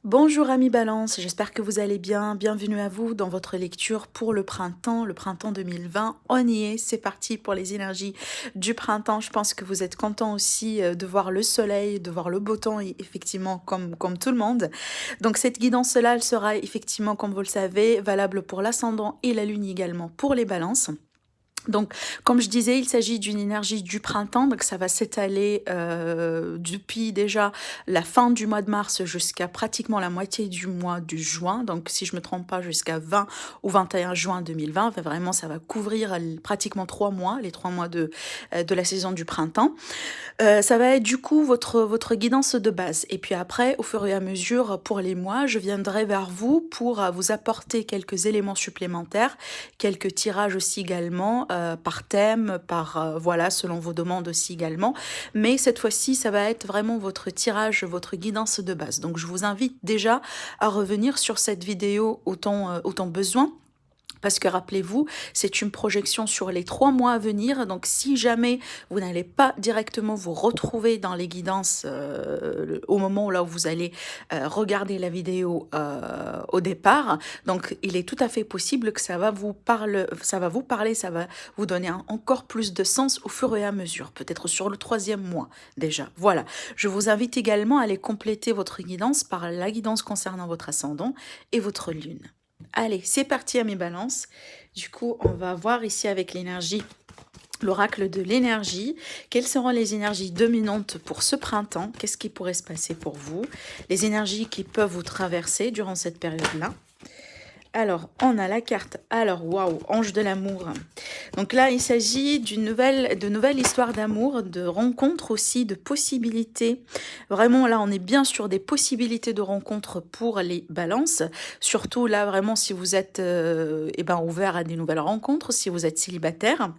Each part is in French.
Bonjour amis Balance, j'espère que vous allez bien. Bienvenue à vous dans votre lecture pour le printemps 2020. On y est, c'est parti pour les énergies du printemps. Je pense que vous êtes contents aussi de voir le soleil, de voir le beau temps, effectivement, comme tout le monde. Donc cette guidance-là, elle sera effectivement, comme vous le savez, valable pour l'ascendant et la lune également pour les balances. Donc, comme je disais, il s'agit d'une énergie du printemps, donc ça va s'étaler depuis déjà la fin du mois de mars jusqu'à pratiquement la moitié du mois de juin. Donc, si je me trompe pas, jusqu'à 20 ou 21 juin 2020. Enfin, vraiment, ça va couvrir pratiquement 3 mois, les 3 mois de la saison du printemps. Ça va être du coup votre guidance de base. Et puis après, au fur et à mesure, pour les mois, je viendrai vers vous pour vous apporter quelques éléments supplémentaires, quelques tirages aussi également, par thème, voilà, selon vos demandes aussi également. Mais cette fois-ci, ça va être vraiment votre tirage, votre guidance de base. Donc je vous invite déjà à revenir sur cette vidéo autant besoin. Parce que rappelez-vous, c'est une projection sur les 3 mois à venir. Donc, si jamais vous n'allez pas directement vous retrouver dans les guidances au moment où là où vous allez regarder la vidéo au départ, donc il est tout à fait possible que ça va vous parler, ça va vous donner encore plus de sens au fur et à mesure, peut-être sur le 3e mois déjà. Voilà. Je vous invite également à aller compléter votre guidance par la guidance concernant votre ascendant et votre lune. Allez, c'est parti à mes balances. Du coup, on va voir ici avec l'énergie, l'oracle de l'énergie. Quelles seront les énergies dominantes pour ce printemps? Qu'est-ce qui pourrait se passer pour vous? Les énergies qui peuvent vous traverser durant cette période-là. Alors, on a la carte. Alors, waouh, ange de l'amour. Donc là, il s'agit de nouvelles histoires d'amour, de rencontres aussi, de possibilités. Vraiment, là, on est bien sur des possibilités de rencontres pour les balances. Surtout là, vraiment, si vous êtes ouvert à des nouvelles rencontres, si vous êtes célibataire.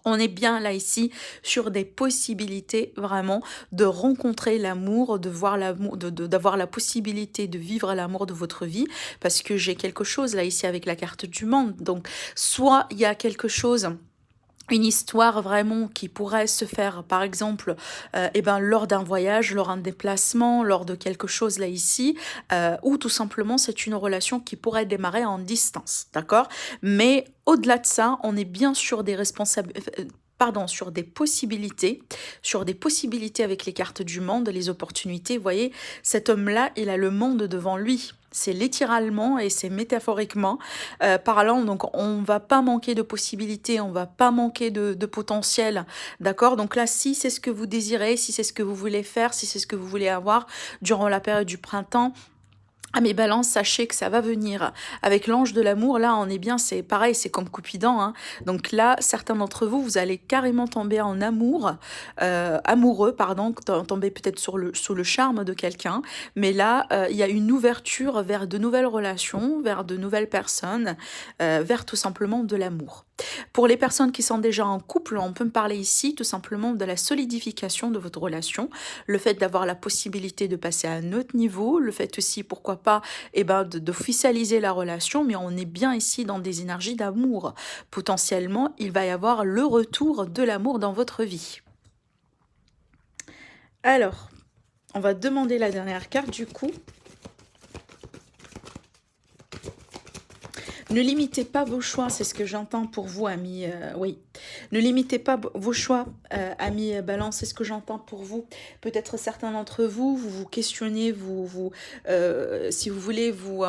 On est bien là ici sur des possibilités vraiment de rencontrer l'amour, de voir l'amour, d'avoir la possibilité de vivre l'amour de votre vie, parce que j'ai quelque chose là ici avec la carte du monde. Donc, soit il y a quelque chose, une histoire vraiment qui pourrait se faire, par exemple, lors d'un voyage, lors d'un déplacement, lors de quelque chose là ici, ou tout simplement c'est une relation qui pourrait démarrer en distance, d'accord? Mais au-delà de ça, on est bien sur des sur des possibilités avec les cartes du monde, les opportunités. Vous voyez, cet homme-là, il a le monde devant lui. C'est littéralement et c'est métaphoriquement parlant. Donc, on va pas manquer de possibilités, on va pas manquer de potentiel. D'accord? Donc là, si c'est ce que vous désirez, si c'est ce que vous voulez faire, si c'est ce que vous voulez avoir durant la période du printemps, ah mes balances, sachez que ça va venir. Avec l'ange de l'amour, là, on est bien, c'est pareil, c'est comme Cupidon, hein. Donc là, certains d'entre vous, vous allez carrément tomber en amoureux, pardon, tomber peut-être sous le charme de quelqu'un. Mais là, il y a une ouverture vers de nouvelles relations, vers de nouvelles personnes, vers tout simplement de l'amour. Pour les personnes qui sont déjà en couple, on peut me parler ici tout simplement de la solidification de votre relation, le fait d'avoir la possibilité de passer à un autre niveau, le fait aussi, pourquoi pas, d'officialiser la relation, mais on est bien ici dans des énergies d'amour. Potentiellement, il va y avoir le retour de l'amour dans votre vie. Alors, on va demander la dernière carte du coup. Ne limitez pas vos choix, c'est ce que j'entends pour vous, amis. Oui. Ne limitez pas vos choix, amis Balance, c'est ce que j'entends pour vous. Peut-être certains d'entre vous, vous vous questionnez, si vous voulez, vous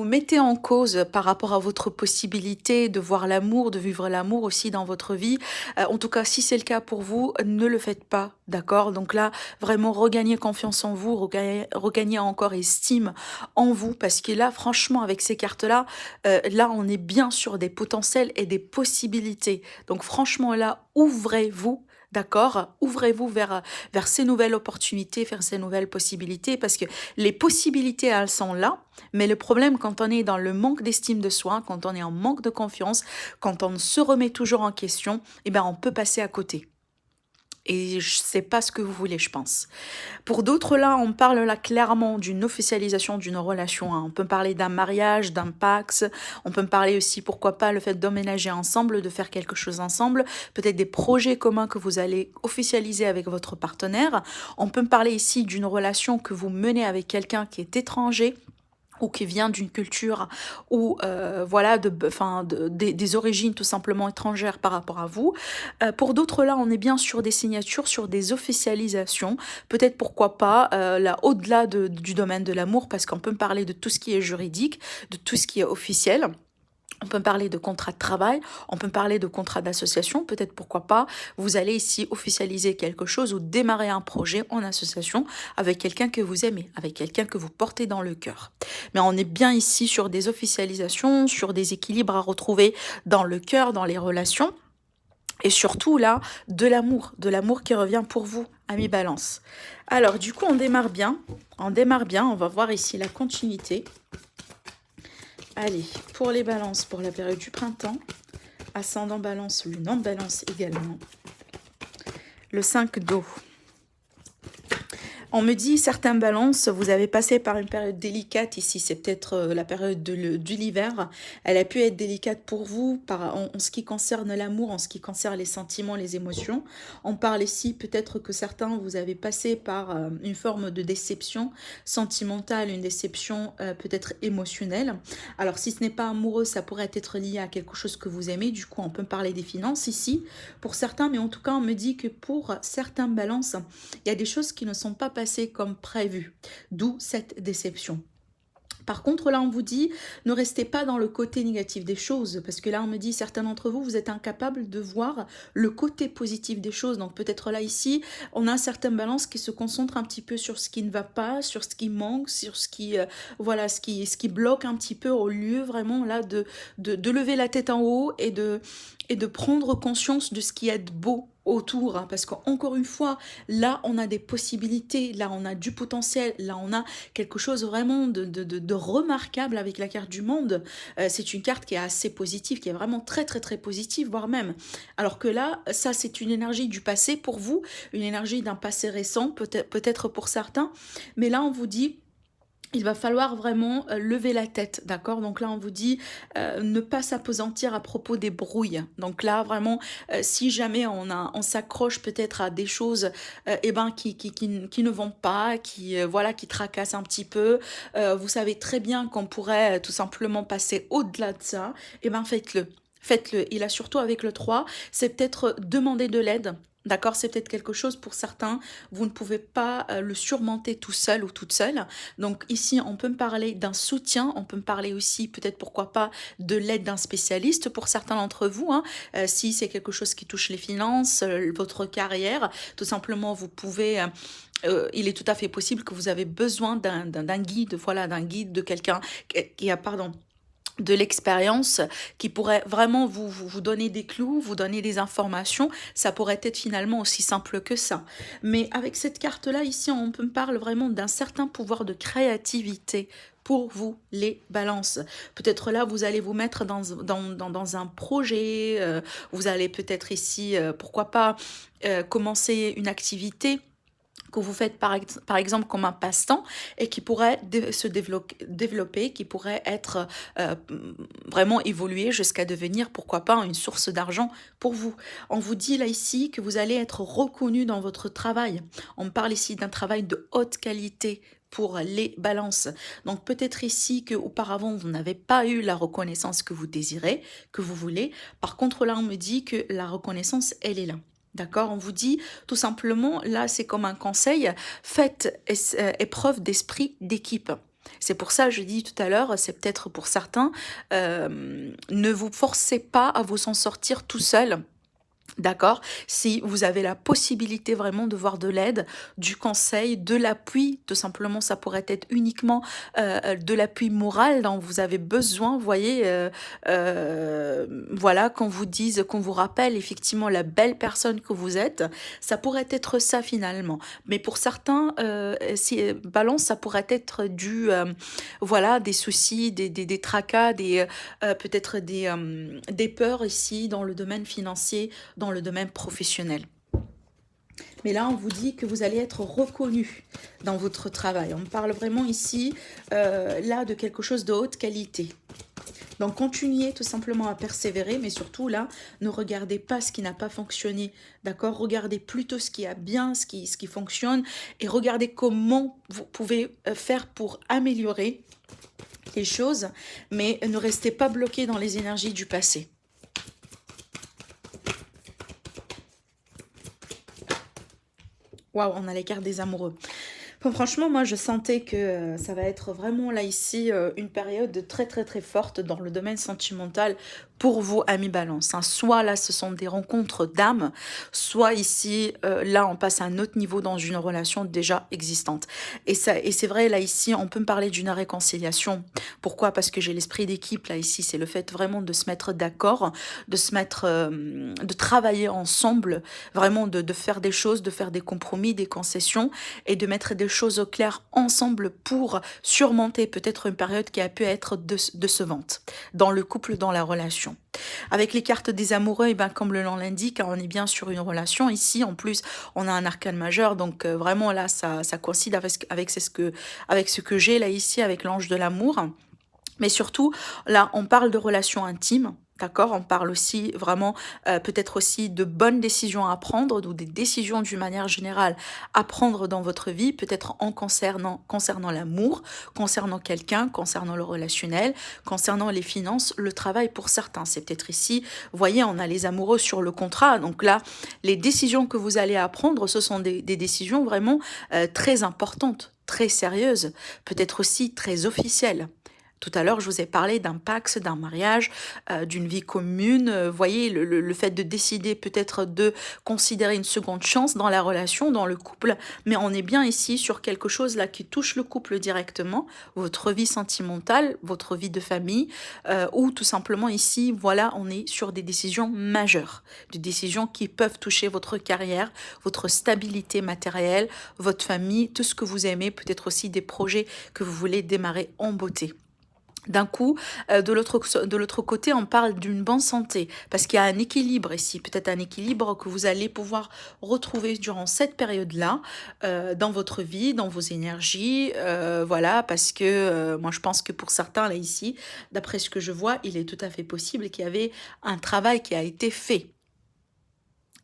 mettez en cause par rapport à votre possibilité de voir l'amour, de vivre l'amour aussi dans votre vie. En tout cas, si c'est le cas pour vous, ne le faites pas, d'accord? Donc là, vraiment, regagnez confiance en vous, regagnez encore estime en vous, parce que là, franchement, avec ces cartes-là, là, on est bien sur des potentiels et des possibilités. Donc franchement, là, ouvrez-vous. D'accord? Ouvrez-vous vers ces nouvelles opportunités, vers ces nouvelles possibilités, parce que les possibilités, elles sont là, mais le problème, quand on est dans le manque d'estime de soi, quand on est en manque de confiance, quand on se remet toujours en question, eh ben, on peut passer à côté. et c'est pas ce que vous voulez, je pense. Pour d'autres, là, on parle là clairement d'une officialisation d'une relation, hein. On peut parler d'un mariage, d'un pax. On peut me parler aussi, pourquoi pas, le fait d'emménager ensemble, de faire quelque chose ensemble. Peut-être des projets communs que vous allez officialiser avec votre partenaire. On peut me parler ici d'une relation que vous menez avec quelqu'un qui est étranger ou qui vient d'une culture ou voilà des origines tout simplement étrangères par rapport à vous. Pour d'autres là, on est bien sur des signatures, sur des officialisations, peut-être pourquoi pas là au-delà du domaine de l'amour, parce qu'on peut me parler de tout ce qui est juridique, de tout ce qui est officiel. On peut parler de contrat de travail, on peut parler de contrat d'association, peut-être pourquoi pas, vous allez ici officialiser quelque chose ou démarrer un projet en association avec quelqu'un que vous aimez, avec quelqu'un que vous portez dans le cœur. Mais on est bien ici sur des officialisations, sur des équilibres à retrouver dans le cœur, dans les relations, et surtout là, de l'amour qui revient pour vous, ami Balance. Alors du coup, on démarre bien, on va voir ici la continuité. Allez, pour les balances, pour la période du printemps, ascendant balance, lunan balance également. Le 5 d'eau. On me dit, certains balances, vous avez passé par une période délicate ici, c'est peut-être la période de l'hiver. Elle a pu être délicate pour vous en ce qui concerne l'amour, en ce qui concerne les sentiments, les émotions. On parle ici peut-être que certains, vous avez passé par une forme de déception sentimentale, une déception peut-être émotionnelle. Alors si ce n'est pas amoureux, ça pourrait être lié à quelque chose que vous aimez. Du coup, on peut parler des finances ici pour certains, mais en tout cas, on me dit que pour certains balances, il y a des choses qui ne sont pas passées comme prévu, d'où cette déception. Par contre, là, on vous dit, ne restez pas dans le côté négatif des choses, parce que là, on me dit, certains d'entre vous, vous êtes incapables de voir le côté positif des choses. Donc, peut-être là, ici, on a certaines balances qui se concentrent un petit peu sur ce qui ne va pas, sur ce qui manque, sur ce qui, voilà, ce qui bloque un petit peu, au lieu vraiment, là, de lever la tête en haut et de prendre conscience de ce qui est beau autour, hein, parce qu'encore une fois, là, on a des possibilités, là, on a du potentiel, là, on a quelque chose vraiment de remarquable avec la carte du monde. C'est une carte qui est assez positive, qui est vraiment très, très, très positive, voire même. Alors que là, ça, c'est une énergie du passé pour vous, une énergie d'un passé récent, peut-être pour certains, mais là, on vous dit, il va falloir vraiment lever la tête, d'accord? Donc là, on vous dit ne pas s'apesantir à propos des brouilles. Donc là, vraiment, si jamais on s'accroche peut-être à des choses eh ben, qui ne vont pas, voilà, qui tracassent un petit peu, vous savez très bien qu'on pourrait tout simplement passer au-delà de ça, eh ben faites-le. Faites-le. Et là, surtout avec le 3, c'est peut-être demander de l'aide. D'accord, c'est peut-être quelque chose pour certains, vous ne pouvez pas le surmonter tout seul ou toute seule. Donc ici, on peut me parler d'un soutien, on peut me parler aussi peut-être pourquoi pas de l'aide d'un spécialiste pour certains d'entre vous, hein. Si c'est quelque chose qui touche les finances, votre carrière, tout simplement vous pouvez... il est tout à fait possible que vous avez besoin d'un guide, voilà, d'un guide de quelqu'un qui a, pardon, de l'expérience qui pourrait vraiment vous donner des clous, vous donner des informations. Ça pourrait être finalement aussi simple que ça. Mais avec cette carte-là, ici, on me parle vraiment d'un certain pouvoir de créativité pour vous, les balances. Peut-être là, vous allez vous mettre dans un projet, vous allez peut-être ici, pourquoi pas, commencer une activité que vous faites par exemple comme un passe-temps et qui pourrait se développer, qui pourrait être euh, vraiment évoluer jusqu'à devenir, pourquoi pas, une source d'argent pour vous. On vous dit là ici que vous allez être reconnu dans votre travail. On me parle ici d'un travail de haute qualité pour les balances. Donc peut-être ici que auparavant vous n'avez pas eu la reconnaissance que vous désirez, que vous voulez. Par contre là on me dit que la reconnaissance elle est là. D'accord, on vous dit tout simplement, là c'est comme un conseil, faites épreuve d'esprit d'équipe. C'est pour ça, je dis tout à l'heure, c'est peut-être pour certains, ne vous forcez pas à vous en sortir tout seul. D'accord? Si vous avez la possibilité vraiment de voir de l'aide, du conseil, de l'appui, tout simplement, ça pourrait être uniquement de l'appui moral dont vous avez besoin, vous voyez, voilà, qu'on vous dise, qu'on vous rappelle effectivement la belle personne que vous êtes, ça pourrait être ça finalement. Mais pour certains, si, balance, ça pourrait être voilà, des soucis, des tracas, peut-être des peurs ici dans le domaine financier, dans le domaine professionnel. Mais là, on vous dit que vous allez être reconnu dans votre travail. On parle vraiment ici, là, de quelque chose de haute qualité. Donc, continuez tout simplement à persévérer, mais surtout là, ne regardez pas ce qui n'a pas fonctionné, d'accord? Regardez plutôt ce qui a bien, ce qui fonctionne, et regardez comment vous pouvez faire pour améliorer les choses, mais ne restez pas bloqué dans les énergies du passé. Waouh, on a les cartes des amoureux. Bon, franchement, moi, je sentais que ça va être vraiment là, ici, une période très, très, très forte dans le domaine sentimental pour vous, amis balance, hein. Soit là, ce sont des rencontres d'âme, soit ici, là, on passe à un autre niveau dans une relation déjà existante. Et c'est vrai, là, ici, on peut me parler d'une réconciliation. Pourquoi? Parce que j'ai l'esprit d'équipe, là, ici. C'est le fait vraiment de se mettre d'accord, de se mettre, de travailler ensemble, vraiment de faire des choses, de faire des compromis, des concessions, et de mettre des choses au clair ensemble pour surmonter peut-être une période qui a pu être décevante dans le couple, dans la relation. Avec les cartes des amoureux, et ben, comme le nom l'indique, hein, on est bien sur une relation. Ici, en plus, on a un arcane majeur, donc vraiment là, ça coïncide avec ce que j'ai là ici, avec l'ange de l'amour. Mais surtout, là, on parle de relations intimes, d'accord? On parle aussi vraiment, peut-être aussi de bonnes décisions à prendre, ou des décisions d'une manière générale à prendre dans votre vie, peut-être en concernant l'amour, concernant quelqu'un, concernant le relationnel, concernant les finances, le travail pour certains. C'est peut-être ici, vous voyez, on a les amoureux sur le contrat. Donc là, les décisions que vous allez apprendre, ce sont des décisions vraiment très importantes, très sérieuses, peut-être aussi très officielles. Tout à l'heure, je vous ai parlé d'un pax, d'un mariage, d'une vie commune. Voyez, le fait de décider peut-être de considérer une seconde chance dans la relation, dans le couple, mais on est bien ici sur quelque chose là qui touche le couple directement, votre vie sentimentale, votre vie de famille, ou tout simplement ici, voilà, on est sur des décisions majeures, des décisions qui peuvent toucher votre carrière, votre stabilité matérielle, votre famille, tout ce que vous aimez, peut-être aussi des projets que vous voulez démarrer en beauté. D'un coup, de l'autre côté, on parle d'une bonne santé, parce qu'il y a un équilibre ici, peut-être un équilibre que vous allez pouvoir retrouver durant cette période-là, dans votre vie, dans vos énergies, voilà, parce que moi je pense que pour certains, là ici, d'après ce que je vois, il est tout à fait possible qu'il y avait un travail qui a été fait.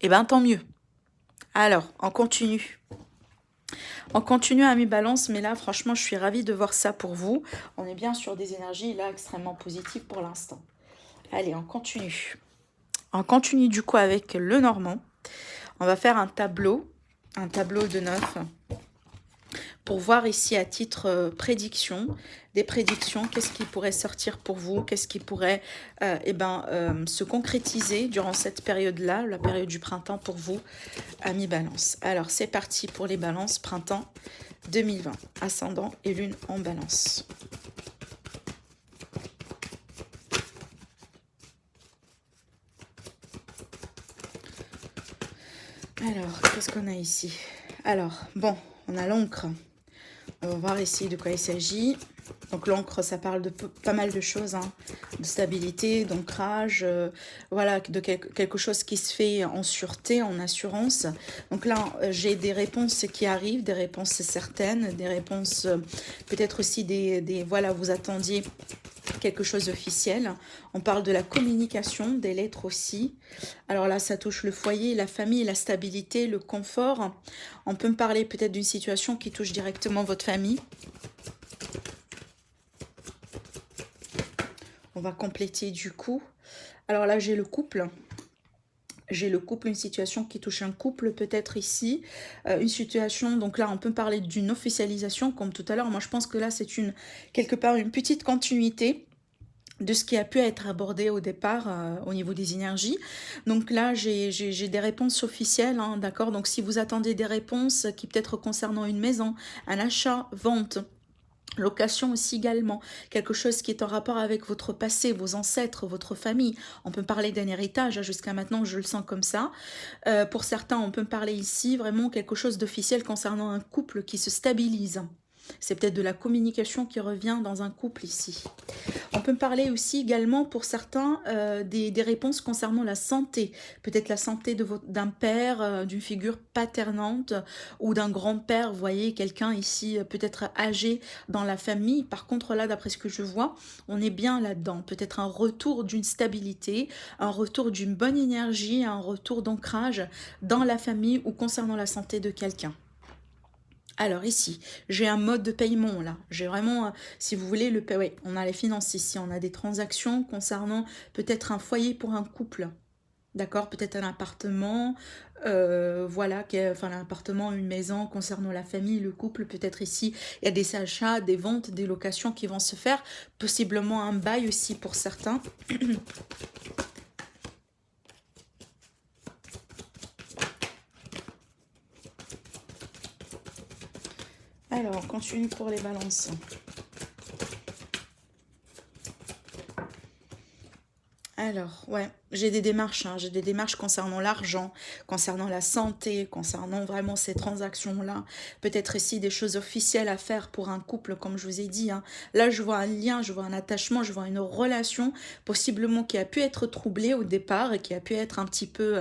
Eh bien, tant mieux. Alors, on continue. On continue à mi-balance, mais là, franchement, je suis ravie de voir ça pour vous. On est bien sur des énergies, là, extrêmement positives pour l'instant. Allez, on continue. On continue du coup avec le Normand. On va faire un tableau de 9, pour voir ici à titre prédiction, des prédictions, qu'est-ce qui pourrait sortir pour vous, qu'est-ce qui pourrait se concrétiser durant cette période-là, la période du printemps pour vous, amis Balance. Alors, c'est parti pour les balances, printemps 2020, ascendant et lune en balance. Alors, qu'est-ce qu'on a ici? Alors, bon, on a l'encre. On va voir ici de quoi il s'agit. Donc l'encre, ça parle de pas mal de choses, hein, de stabilité, d'ancrage, voilà, de quelque chose qui se fait en sûreté, en assurance. Donc là, j'ai des réponses qui arrivent, des réponses certaines, des réponses peut-être aussi voilà, vous attendiez quelque chose d'officiel. On parle de la communication, des lettres aussi. Alors là, ça touche le foyer, la famille, la stabilité, le confort. On peut me parler peut-être d'une situation qui touche directement votre famille. On va compléter du coup. Alors là, j'ai le couple. J'ai le couple, une situation qui touche un couple peut-être ici. Une situation, donc là, on peut parler d'une officialisation comme tout à l'heure. Moi, je pense que là, c'est quelque part une petite continuité de ce qui a pu être abordé au départ au niveau des énergies. Donc là, j'ai des réponses officielles, hein, d'accord? Donc si vous attendez des réponses qui peut-être concernant une maison, un achat, vente, location aussi également, quelque chose qui est en rapport avec votre passé, vos ancêtres, votre famille. On peut parler d'un héritage, jusqu'à maintenant je le sens comme ça. Pour certains, on peut parler ici vraiment quelque chose d'officiel concernant un couple qui se stabilise. C'est peut-être de la communication qui revient dans un couple ici. On peut parler aussi également pour certains des réponses concernant la santé. Peut-être la santé d'un père, d'une figure paternante ou d'un grand-père. Vous voyez, quelqu'un ici peut-être âgé dans la famille. Par contre, là, d'après ce que je vois, on est bien là-dedans. Peut-être un retour d'une stabilité, un retour d'une bonne énergie, un retour d'ancrage dans la famille ou concernant la santé de quelqu'un. Alors ici, j'ai un mode de paiement là. J'ai vraiment, si vous voulez, ouais, on a les finances ici. On a des transactions concernant peut-être un foyer pour un couple. D'accord, peut-être un appartement, voilà, enfin un appartement, une maison concernant la famille, le couple, peut-être ici, il y a des achats, des ventes, des locations qui vont se faire, possiblement un bail aussi pour certains. Alors, on continue pour les balances. Alors, ouais, j'ai des démarches, hein, j'ai des démarches concernant l'argent, concernant la santé, concernant vraiment ces transactions-là. Peut-être ici des choses officielles à faire pour un couple, comme je vous ai dit, hein. Là, je vois un lien, je vois un attachement, je vois une relation, possiblement qui a pu être troublée au départ et qui a pu être un petit peu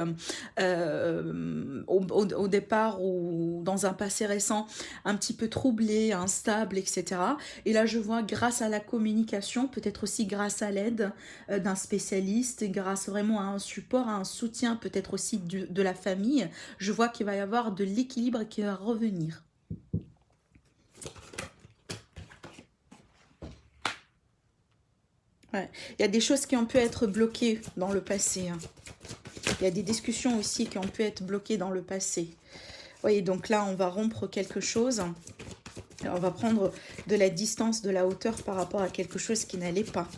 au départ ou dans un passé récent, un petit peu troublée, instable, etc. Et là, je vois grâce à la communication, peut-être aussi grâce à l'aide d'un spécialiste, grâce vraiment à un support, à un soutien peut-être aussi de la famille, je vois qu'il va y avoir de l'équilibre qui va revenir. Ouais. Il y a des choses qui ont pu être bloquées dans le passé, hein. Il y a des discussions aussi qui ont pu être bloquées dans le passé. Oui, donc là, on va rompre quelque chose. On va prendre de la distance, de la hauteur par rapport à quelque chose qui n'allait pas.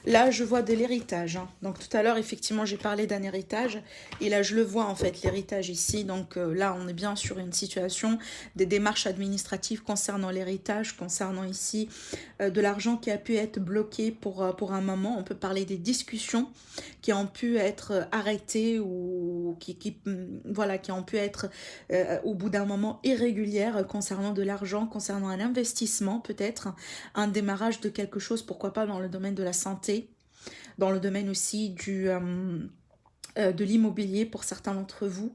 Là, je vois de l'héritage, hein. Donc tout à l'heure, effectivement, j'ai parlé d'un héritage. Et là, je le vois, en fait, l'héritage ici. Donc là, on est bien sur une situation des démarches administratives concernant l'héritage, concernant ici de l'argent qui a pu être bloqué pour un moment. On peut parler des discussions qui ont pu être arrêtées ou voilà, qui ont pu être au bout d'un moment irrégulières concernant de l'argent, concernant un investissement peut-être, un démarrage de quelque chose, pourquoi pas dans le domaine de la santé, dans le domaine aussi de l'immobilier pour certains d'entre vous.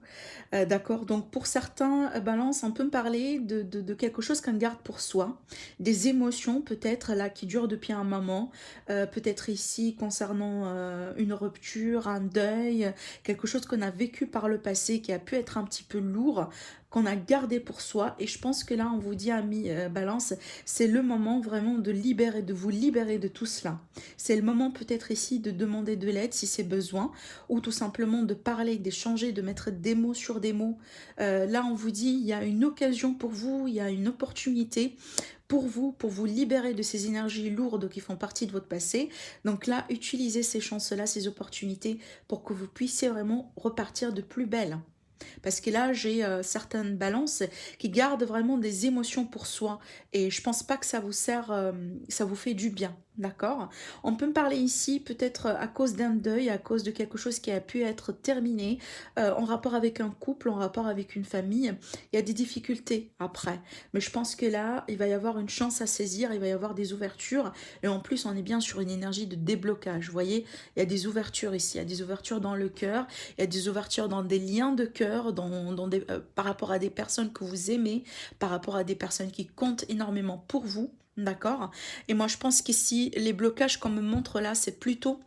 D'accord, donc pour certains, balance, on peut me parler de quelque chose qu'on garde pour soi, des émotions peut-être là qui durent depuis un moment, peut-être ici concernant une rupture, un deuil, quelque chose qu'on a vécu par le passé qui a pu être un petit peu lourd, qu'on a gardé pour soi. Et je pense que là, on vous dit, ami balance, c'est le moment vraiment de libérer, de vous libérer de tout cela. C'est le moment peut-être ici de demander de l'aide si c'est besoin, ou tout simplement de parler, d'échanger, de mettre des mots sur des mots. Là, on vous dit, il y a une occasion pour vous, il y a une opportunité pour vous libérer de ces énergies lourdes qui font partie de votre passé. Donc là, utilisez ces chances-là, ces opportunités pour que vous puissiez vraiment repartir de plus belle. Parce que là, j'ai certaines balances qui gardent vraiment des émotions pour soi. Et je pense pas que ça vous sert, ça vous fait du bien. D'accord? On peut me parler ici peut-être à cause d'un deuil, à cause de quelque chose qui a pu être terminé, en rapport avec un couple, en rapport avec une famille. Il y a des difficultés après. Mais je pense que là, il va y avoir une chance à saisir, il va y avoir des ouvertures. Et en plus, on est bien sur une énergie de déblocage. Vous voyez, il y a des ouvertures ici, il y a des ouvertures dans le cœur, il y a des ouvertures dans des liens de cœur, par rapport à des personnes que vous aimez, par rapport à des personnes qui comptent énormément pour vous. D'accord? Et moi, je pense qu'ici, les blocages qu'on me montre là, c'est plutôt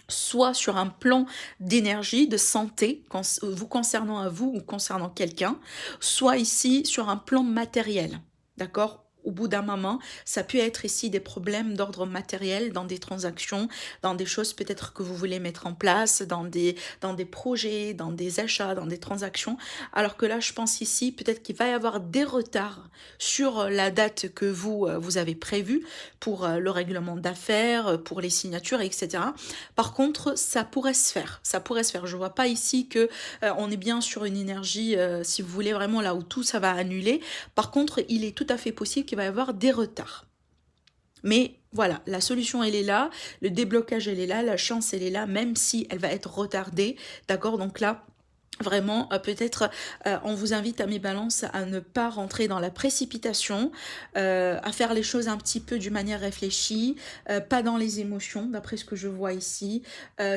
soit sur un plan d'énergie, de santé, vous concernant à vous ou concernant quelqu'un, soit ici sur un plan matériel. D'accord? Au bout d'un moment, ça peut être ici des problèmes d'ordre matériel dans des transactions, dans des choses peut-être que vous voulez mettre en place, dans des projets, dans des achats, dans des transactions. Alors que là, je pense ici, peut-être qu'il va y avoir des retards sur la date que vous avez prévue pour le règlement d'affaires, pour les signatures, etc. Par contre, ça pourrait se faire. Ça pourrait se faire. Je vois pas ici que on est bien sur une énergie, si vous voulez vraiment là où tout ça va annuler. Par contre, il est tout à fait possible qu'il va y avoir des retards. Mais voilà, la solution elle est là, le déblocage elle est là, la chance elle est là, même si elle va être retardée. D'accord? Donc là, Vraiment, peut-être, on vous invite à mes balances à ne pas rentrer dans la précipitation, à faire les choses un petit peu d'une manière réfléchie, pas dans les émotions, d'après ce que je vois ici.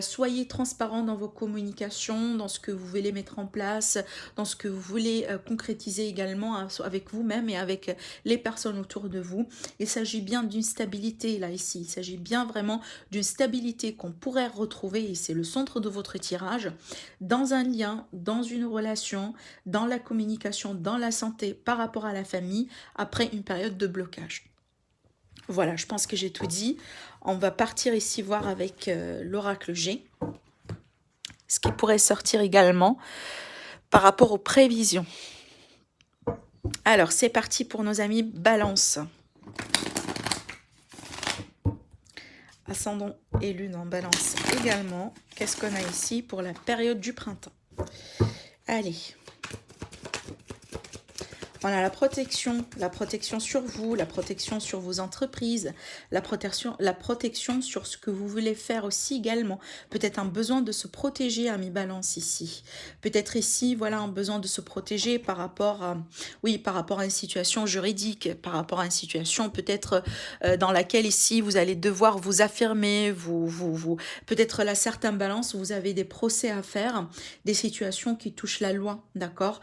Soyez transparent dans vos communications, dans ce que vous voulez mettre en place, dans ce que vous voulez concrétiser également avec vous-même et avec les personnes autour de vous. Il s'agit bien d'une stabilité là ici, il s'agit bien vraiment d'une stabilité qu'on pourrait retrouver, et c'est le centre de votre tirage, dans un lien, dans une relation, dans la communication, dans la santé, par rapport à la famille, après une période de blocage. Voilà, je pense que j'ai tout dit. On va partir ici voir avec l'oracle G, ce qui pourrait sortir également par rapport aux prévisions. Alors, c'est parti pour nos amis Balance. Ascendant et lune en Balance également. Qu'est-ce qu'on a ici pour la période du printemps? Allez. On a la protection sur vous, la protection sur vos entreprises, la protection sur ce que vous voulez faire aussi également. Peut-être un besoin de se protéger à mi-balance ici. Peut-être ici, voilà, un besoin de se protéger par rapport à, oui, par rapport à une situation juridique, par rapport à une situation peut-être dans laquelle ici vous allez devoir vous affirmer, peut-être là, certains balances, vous avez des procès à faire, des situations qui touchent la loi, d'accord?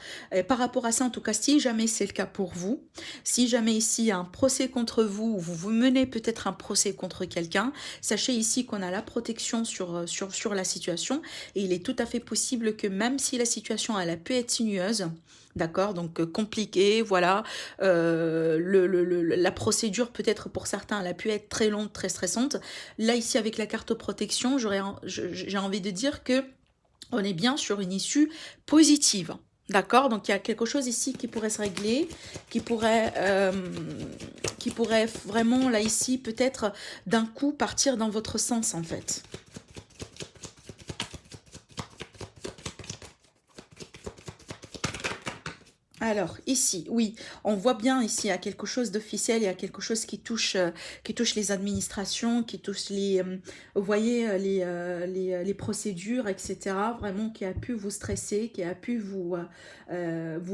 Par rapport à ça, en tout cas, si jamais c'est le cas pour vous, si jamais ici il y a un procès contre vous, ou vous menez peut-être un procès contre quelqu'un, sachez ici qu'on a la protection sur la situation, et il est tout à fait possible que même si la situation elle a pu être sinueuse, d'accord, donc compliquée, voilà, la procédure peut-être pour certains elle a pu être très longue, très stressante, là ici avec la carte protection, j'ai envie de dire que on est bien sur une issue positive. D'accord, donc il y a quelque chose ici qui pourrait se régler, qui pourrait vraiment, là, ici, peut-être d'un coup partir dans votre sens, en fait. Alors, ici, oui, on voit bien ici, il y a quelque chose d'officiel, il y a quelque chose qui touche les administrations, qui touche vous voyez, les procédures, etc. Vraiment, qui a pu vous stresser, qui a pu vous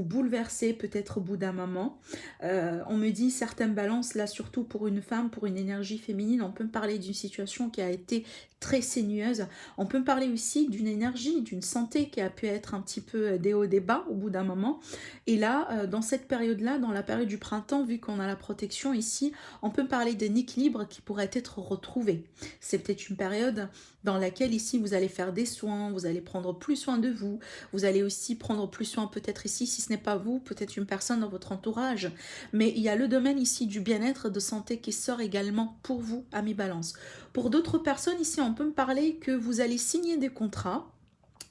bouleverser peut-être au bout d'un moment. On me dit certaines balances, là, surtout pour une femme, pour une énergie féminine, on peut me parler d'une situation qui a été très sinueuse. On peut me parler aussi d'une énergie, d'une santé qui a pu être un petit peu des hauts, des bas au bout d'un moment. Et là, dans cette période-là, dans la période du printemps, vu qu'on a la protection ici, on peut parler d'un équilibre qui pourrait être retrouvé. C'est peut-être une période dans laquelle ici, vous allez faire des soins, vous allez prendre plus soin de vous, vous allez aussi prendre plus soin peut-être ici, si ce n'est pas vous, peut-être une personne dans votre entourage. Mais il y a le domaine ici du bien-être, de santé qui sort également pour vous, amis Balance. Pour d'autres personnes ici, on peut me parler que vous allez signer des contrats,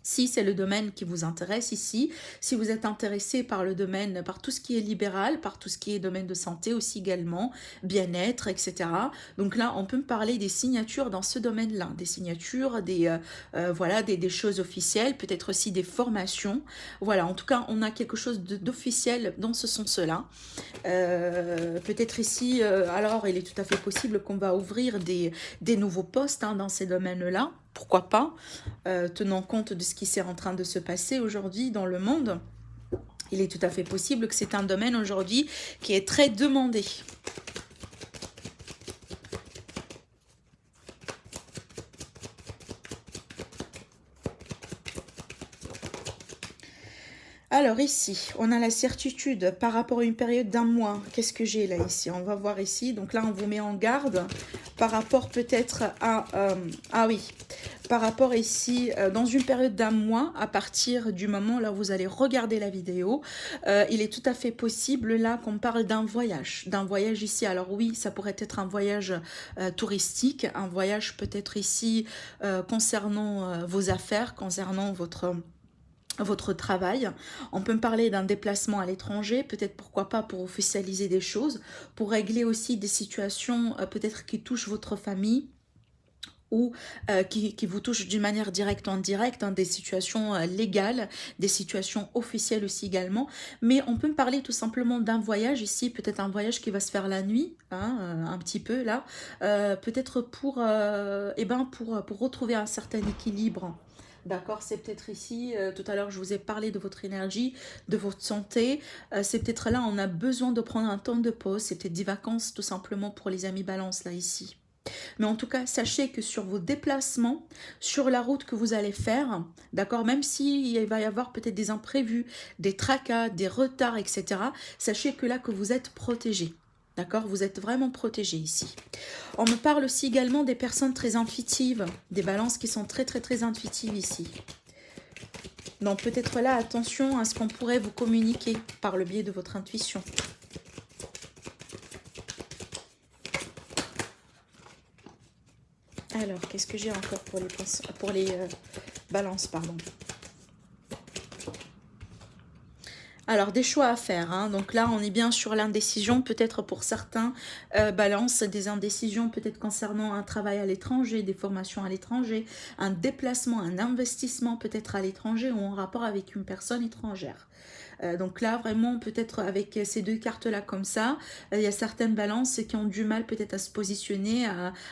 si c'est le domaine qui vous intéresse ici, si vous êtes intéressé par le domaine, par tout ce qui est libéral, par tout ce qui est domaine de santé aussi également, bien-être, etc. Donc là, on peut me parler des signatures dans ce domaine-là, des signatures, voilà, des choses officielles, peut-être aussi des formations. Voilà, en tout cas, on a quelque chose d'officiel dans ce sens-là. Peut-être ici, alors il est tout à fait possible qu'on va ouvrir des nouveaux postes dans ces domaines-là. Pourquoi pas, tenant compte de ce qui est en train de se passer aujourd'hui dans le monde. Il est tout à fait possible que c'est un domaine aujourd'hui qui est très demandé. Alors ici, on a la certitude par rapport à une période d'un mois. Qu'est-ce que j'ai là ici? On va voir ici. Donc là, on vous met en garde par rapport peut-être à... ah oui, par rapport ici, dans une période d'un mois, à partir du moment là où vous allez regarder la vidéo, il est tout à fait possible là qu'on parle d'un voyage ici. Alors oui, ça pourrait être un voyage touristique, un voyage peut-être ici concernant vos affaires, concernant votre travail. On peut me parler d'un déplacement à l'étranger, peut-être pourquoi pas pour officialiser des choses, pour régler aussi des situations peut-être qui touchent votre famille, ou qui vous touchent d'une manière directe ou indirecte, des situations légales, des situations officielles aussi également. Mais on peut me parler tout simplement d'un voyage ici, peut-être un voyage qui va se faire la nuit, un petit peu là, peut-être pour retrouver un certain équilibre D'accord, c'est peut-être ici, tout à l'heure je vous ai parlé de votre énergie, de votre santé. C'est peut-être là, on a besoin de prendre un temps de pause. C'est peut-être des vacances tout simplement pour les amis balance là ici. Mais en tout cas, sachez que sur vos déplacements, sur la route que vous allez faire, d'accord, même s'il va y avoir peut-être des imprévus, des tracas, des retards, etc., sachez que là, que vous êtes protégé. D'accord, vous êtes vraiment protégé ici. On me parle aussi également des personnes très intuitives, des balances qui sont très très très intuitives ici. Donc peut-être là, attention à ce qu'on pourrait vous communiquer par le biais de votre intuition. Alors, qu'est-ce que j'ai encore pour les balances, pardon. Alors, des choix à faire, hein. Donc là, on est bien sur l'indécision, peut-être pour certains balances, des indécisions peut-être concernant un travail à l'étranger, des formations à l'étranger, un déplacement, un investissement peut-être à l'étranger ou en rapport avec une personne étrangère. Donc là, vraiment, peut-être avec ces deux cartes-là comme ça, il y a certaines balances qui ont du mal peut-être à se positionner,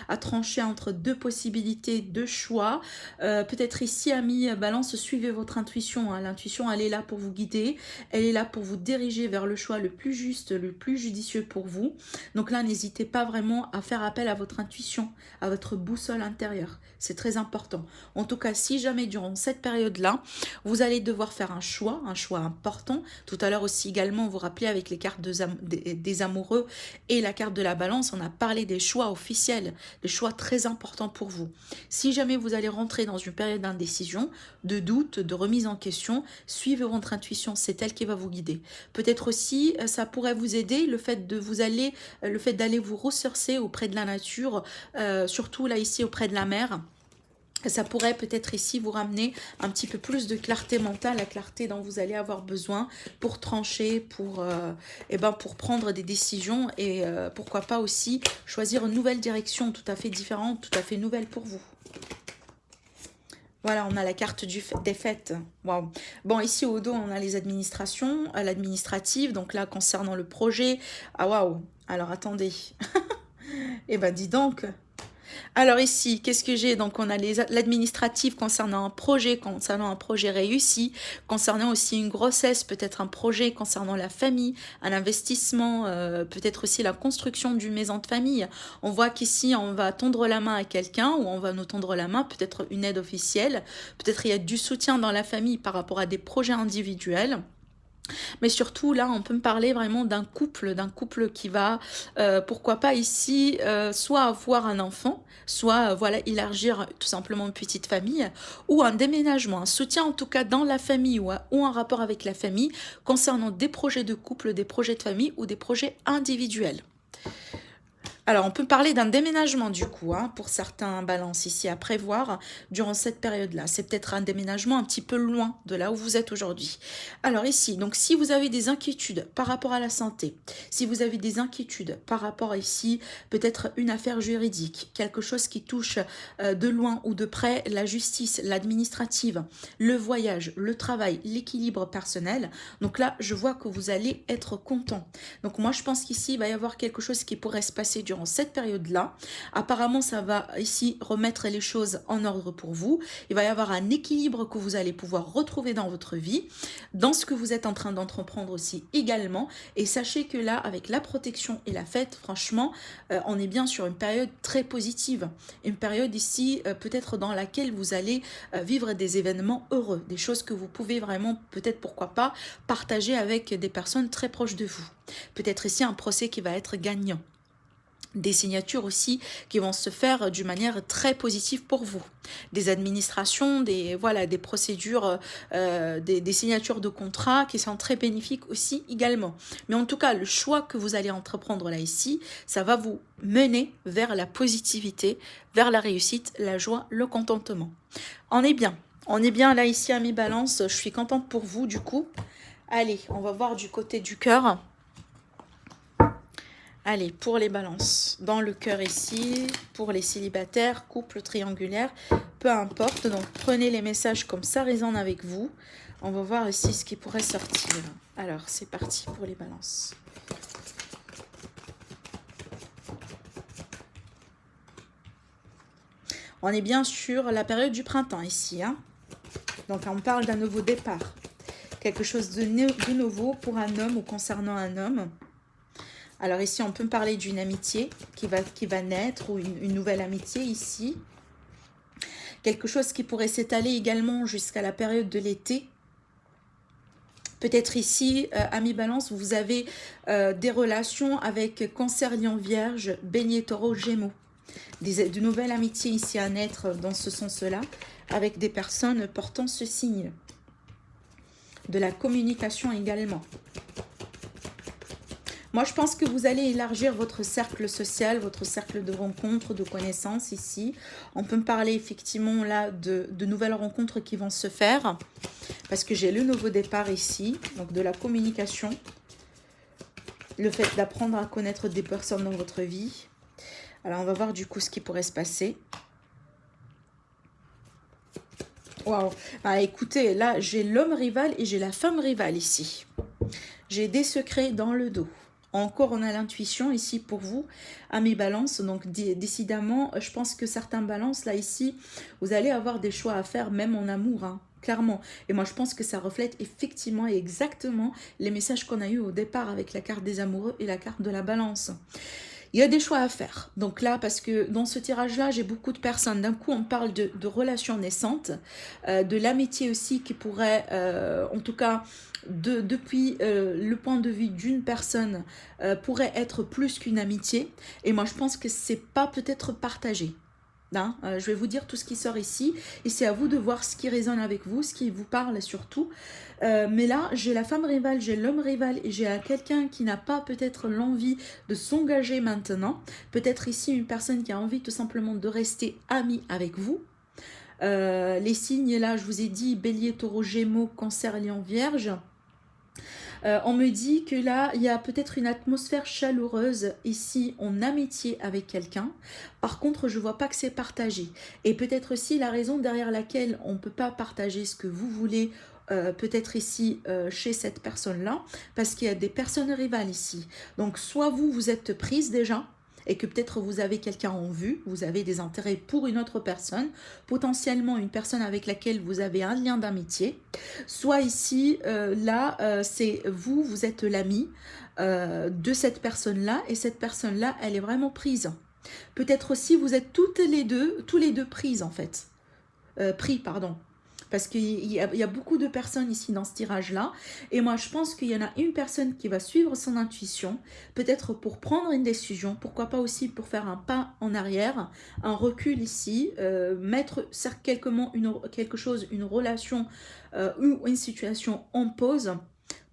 à trancher entre deux possibilités, deux choix. Peut-être ici, amis balance, suivez votre intuition, hein. L'intuition, elle est là pour vous guider, elle est là pour vous diriger vers le choix le plus juste, le plus judicieux pour vous. Donc là, n'hésitez pas vraiment à faire appel à votre intuition, à votre boussole intérieure. C'est très important. En tout cas, si jamais durant cette période-là, vous allez devoir faire un choix important. Tout à l'heure aussi également, vous vous rappelez avec les cartes des amoureux et la carte de la balance, on a parlé des choix officiels, des choix très importants pour vous. Si jamais vous allez rentrer dans une période d'indécision, de doute, de remise en question, suivez votre intuition, c'est elle qui va vous guider. Peut-être aussi, ça pourrait vous aider, le fait d'aller vous ressourcer auprès de la nature, surtout là ici auprès de la mer. Ça pourrait peut-être ici vous ramener un petit peu plus de clarté mentale, la clarté dont vous allez avoir besoin pour trancher, pour prendre des décisions et pourquoi pas aussi choisir une nouvelle direction tout à fait différente, tout à fait nouvelle pour vous. Voilà, on a la carte des fêtes. Wow. Bon, ici au dos, on a les administrations, l'administrative. Donc là, concernant le projet. Ah, waouh. Alors, attendez. Eh ben, dis donc. Alors ici, qu'est-ce que j'ai? Donc on a l'administratif concernant un projet réussi, concernant aussi une grossesse, peut-être un projet concernant la famille, un investissement, peut-être aussi la construction d'une maison de famille. On voit qu'ici on va tendre la main à quelqu'un ou on va nous tendre la main, peut-être une aide officielle, peut-être il y a du soutien dans la famille par rapport à des projets individuels. Mais surtout, là, on peut me parler vraiment d'un couple qui va, pourquoi pas ici, soit avoir un enfant, soit voilà, élargir tout simplement une petite famille, ou un déménagement, un soutien en tout cas dans la famille ou un rapport avec la famille concernant des projets de couple, des projets de famille ou des projets individuels. Alors, on peut parler d'un déménagement du coup, hein, pour certains balances ici à prévoir durant cette période-là. C'est peut-être un déménagement un petit peu loin de là où vous êtes aujourd'hui. Alors ici, donc si vous avez des inquiétudes par rapport à la santé, si vous avez des inquiétudes par rapport ici, peut-être une affaire juridique, quelque chose qui touche de loin ou de près la justice, l'administrative, le voyage, le travail, l'équilibre personnel, donc là, je vois que vous allez être content. Donc moi, je pense qu'ici, il va y avoir quelque chose qui pourrait se passer durant cette période-là. Apparemment, ça va ici remettre les choses en ordre pour vous. Il va y avoir un équilibre que vous allez pouvoir retrouver dans votre vie, dans ce que vous êtes en train d'entreprendre aussi également. Et sachez que là, avec la protection et la fête, franchement, on est bien sur une période très positive. Une période ici, peut-être dans laquelle vous allez vivre des événements heureux, des choses que vous pouvez vraiment, peut-être pourquoi pas, partager avec des personnes très proches de vous. Peut-être ici un procès qui va être gagnant. Des signatures aussi qui vont se faire d'une manière très positive pour vous. Des administrations, des procédures, des signatures de contrats qui sont très bénéfiques aussi également. Mais en tout cas, le choix que vous allez entreprendre là ici, ça va vous mener vers la positivité, vers la réussite, la joie, le contentement. On est bien là ici à mes balances, je suis contente pour vous du coup. Allez, on va voir du côté du cœur. Allez, pour les balances, dans le cœur ici, pour les célibataires, couple triangulaire, peu importe. Donc, prenez les messages comme ça résonne avec vous. On va voir ici ce qui pourrait sortir. Alors, c'est parti pour les balances. On est bien sur la période du printemps ici, hein. Donc on parle d'un nouveau départ. Quelque chose de nouveau pour un homme ou concernant un homme. Alors ici, on peut parler d'une amitié qui va naître ou une nouvelle amitié ici. Quelque chose qui pourrait s'étaler également jusqu'à la période de l'été. Peut-être ici, amis Balance, vous avez des relations avec Cancer, Lion, Vierge, Bélier, Taureau, Gémeaux. De nouvelles amitiés ici à naître dans ce sens-là, avec des personnes portant ce signe. De la communication également. Moi, je pense que vous allez élargir votre cercle social, votre cercle de rencontres, de connaissances ici. On peut me parler effectivement là de nouvelles rencontres qui vont se faire. Parce que j'ai le nouveau départ ici, donc de la communication. Le fait d'apprendre à connaître des personnes dans votre vie. Alors, on va voir du coup ce qui pourrait se passer. Waouh! Ah, écoutez, là, j'ai l'homme rival et j'ai la femme rivale ici. J'ai des secrets dans le dos. Encore, on a l'intuition ici pour vous, amis Balance. Donc, décidément, je pense que certains Balances, là, ici, vous allez avoir des choix à faire, même en amour, hein, clairement. Et moi, je pense que ça reflète effectivement et exactement les messages qu'on a eus au départ avec la carte des amoureux et la carte de la Balance. Il y a des choix à faire. Donc là, parce que dans ce tirage-là, j'ai beaucoup de personnes. D'un coup, on parle de relations naissantes, de l'amitié aussi qui pourrait, en tout cas, depuis le point de vue d'une personne, pourrait être plus qu'une amitié. Et moi, je pense que c'est pas peut-être partagé. Hein, je vais vous dire tout ce qui sort ici et c'est à vous de voir ce qui résonne avec vous, ce qui vous parle surtout. Mais là, j'ai la femme rivale, j'ai l'homme rival et j'ai quelqu'un qui n'a pas peut-être l'envie de s'engager maintenant. Peut-être ici une personne qui a envie tout simplement de rester amie avec vous. Les signes là, je vous ai dit Bélier, Taureau, Gémeaux, Cancer, Lion, Vierge. On me dit que là, il y a peut-être une atmosphère chaleureuse ici en amitié avec quelqu'un. Par contre, je ne vois pas que c'est partagé. Et peut-être aussi la raison derrière laquelle on ne peut pas partager ce que vous voulez, peut-être ici chez cette personne-là, parce qu'il y a des personnes rivales ici. Donc, soit vous êtes prise déjà, et que peut-être vous avez quelqu'un en vue, vous avez des intérêts pour une autre personne, potentiellement une personne avec laquelle vous avez un lien d'amitié, soit ici, c'est vous êtes l'ami de cette personne-là, et cette personne-là, elle est vraiment prise. Peut-être aussi vous êtes tous les deux prises en fait, pris, pardon. Parce qu'il y a beaucoup de personnes ici dans ce tirage-là. Et moi, je pense qu'il y en a une personne qui va suivre son intuition, peut-être pour prendre une décision, pourquoi pas aussi pour faire un pas en arrière, un recul ici, mettre quelque chose, une relation ou une situation en pause,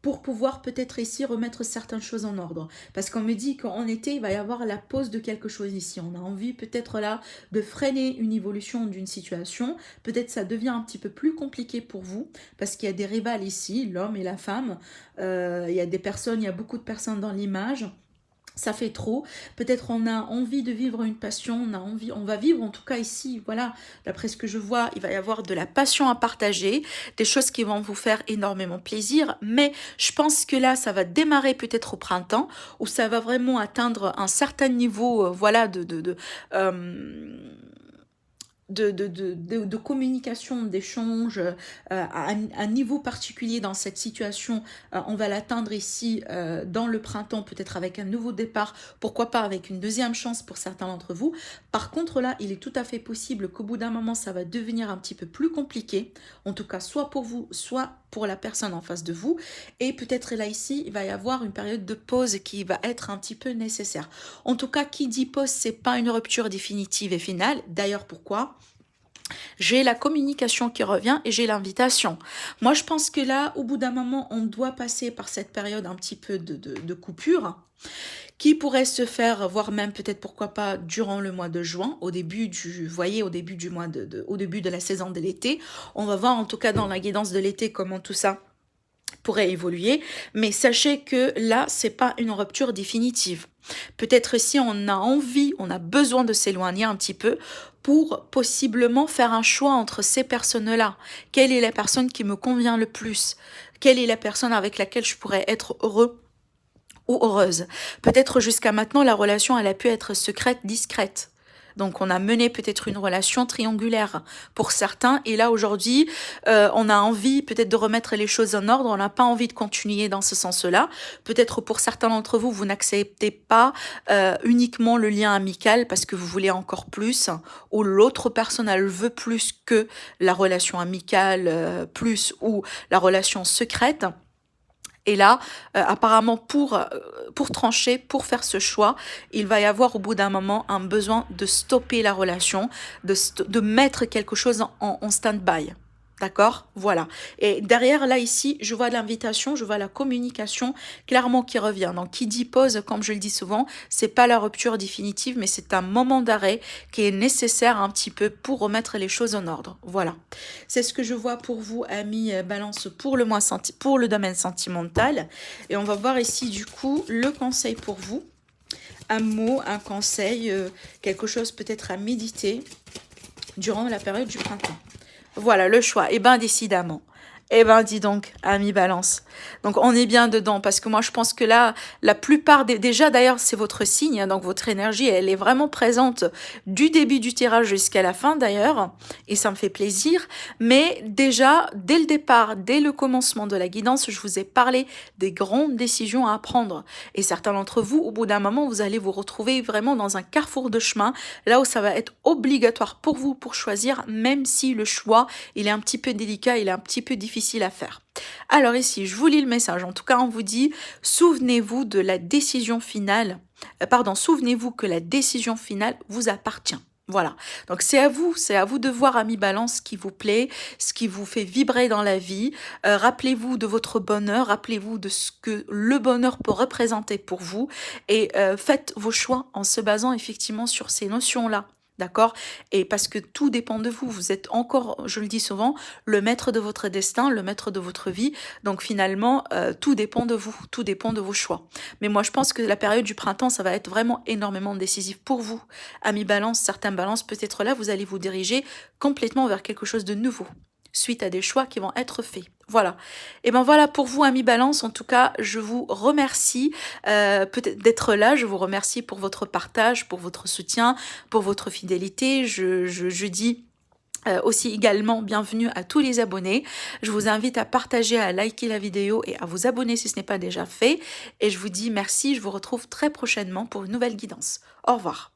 pour pouvoir peut-être ici remettre certaines choses en ordre. Parce qu'on me dit qu'en été, il va y avoir la pause de quelque chose ici. On a envie peut-être là de freiner une évolution d'une situation. Peut-être ça devient un petit peu plus compliqué pour vous, parce qu'il y a des rivales ici, l'homme et la femme. Il y a des personnes, il y a beaucoup de personnes dans l'image. Ça fait trop, peut-être on a envie de vivre une passion, on va vivre en tout cas ici, voilà, d'après ce que je vois, il va y avoir de la passion à partager, des choses qui vont vous faire énormément plaisir, mais je pense que là, ça va démarrer peut-être au printemps, où ça va vraiment atteindre un certain niveau, voilà, de communication, d'échange à un niveau particulier dans cette situation. On va l'atteindre ici dans le printemps, peut-être avec un nouveau départ, pourquoi pas avec une deuxième chance pour certains d'entre vous. Par contre là, il est tout à fait possible qu'au bout d'un moment, ça va devenir un petit peu plus compliqué, en tout cas soit pour vous, soit pour la personne en face de vous, et peut-être là ici, il va y avoir une période de pause qui va être un petit peu nécessaire. En tout cas, qui dit pause, c'est pas une rupture définitive et finale. D'ailleurs, pourquoi ? J'ai la communication qui revient et j'ai l'invitation. Moi, je pense que là, au bout d'un moment, on doit passer par cette période un petit peu de coupure qui pourrait se faire, voire même peut-être pourquoi pas durant le mois de juin, au début du, voyez, au début du mois au début de la saison de l'été. On va voir en tout cas dans la guidance de l'été comment tout ça pourrait évoluer, mais sachez que là, c'est pas une rupture définitive. Peut-être si on a envie, on a besoin de s'éloigner un petit peu pour possiblement faire un choix entre ces personnes-là. Quelle est la personne qui me convient le plus? Quelle est la personne avec laquelle je pourrais être heureux ou heureuse? Peut-être jusqu'à maintenant, la relation, elle a pu être secrète, discrète. Donc, on a mené peut-être une relation triangulaire pour certains. Et là, aujourd'hui, on a envie peut-être de remettre les choses en ordre. On n'a pas envie de continuer dans ce sens-là. Peut-être pour certains d'entre vous, vous n'acceptez pas uniquement le lien amical parce que vous voulez encore plus, ou l'autre personne, elle veut plus que la relation amicale, plus ou la relation secrète. Et là, apparemment, pour trancher, pour faire ce choix, il va y avoir au bout d'un moment un besoin de stopper la relation, de mettre quelque chose en stand-by. D'accord? Voilà. Et derrière, là, ici, je vois l'invitation, je vois la communication clairement qui revient. Donc, qui dit pause, comme je le dis souvent, c'est pas la rupture définitive, mais c'est un moment d'arrêt qui est nécessaire un petit peu pour remettre les choses en ordre. Voilà. C'est ce que je vois pour vous, amis Balance, pour pour le domaine sentimental. Et on va voir ici, du coup, le conseil pour vous. Un mot, un conseil, quelque chose peut-être à méditer durant la période du printemps. Voilà, le choix. Eh ben, décidément. Eh ben, dis donc, ami Balance. Donc, on est bien dedans parce que moi, je pense que là, la plupart des... Déjà, d'ailleurs, c'est votre signe, hein, donc votre énergie, elle est vraiment présente du début du tirage jusqu'à la fin, d'ailleurs, et ça me fait plaisir. Mais déjà, dès le départ, dès le commencement de la guidance, je vous ai parlé des grandes décisions à prendre. Et certains d'entre vous, au bout d'un moment, vous allez vous retrouver vraiment dans un carrefour de chemin, là où ça va être obligatoire pour vous pour choisir, même si le choix, il est un petit peu délicat, il est un petit peu difficile à faire. Alors ici, je vous lis le message. En tout cas, on vous dit, souvenez-vous de la décision finale. Souvenez-vous que la décision finale vous appartient. Voilà. Donc c'est à vous de voir, ami Balance, ce qui vous plaît, ce qui vous fait vibrer dans la vie. Rappelez-vous de votre bonheur, rappelez-vous de ce que le bonheur peut représenter pour vous et faites vos choix en se basant effectivement sur ces notions-là. D'accord? Et parce que tout dépend de vous. Vous êtes encore, je le dis souvent, le maître de votre destin, le maître de votre vie. Donc finalement, tout dépend de vous, tout dépend de vos choix. Mais moi, je pense que la période du printemps, ça va être vraiment énormément décisif pour vous. Amis Balance, certains Balances, peut-être là, vous allez vous diriger complètement vers quelque chose de nouveau, suite à des choix qui vont être faits. Voilà. Et ben voilà pour vous, amis Balance. En tout cas, je vous remercie peut-être d'être là. Je vous remercie pour votre partage, pour votre soutien, pour votre fidélité. Je dis aussi également bienvenue à tous les abonnés. Je vous invite à partager, à liker la vidéo et à vous abonner si ce n'est pas déjà fait. Et je vous dis merci. Je vous retrouve très prochainement pour une nouvelle guidance. Au revoir.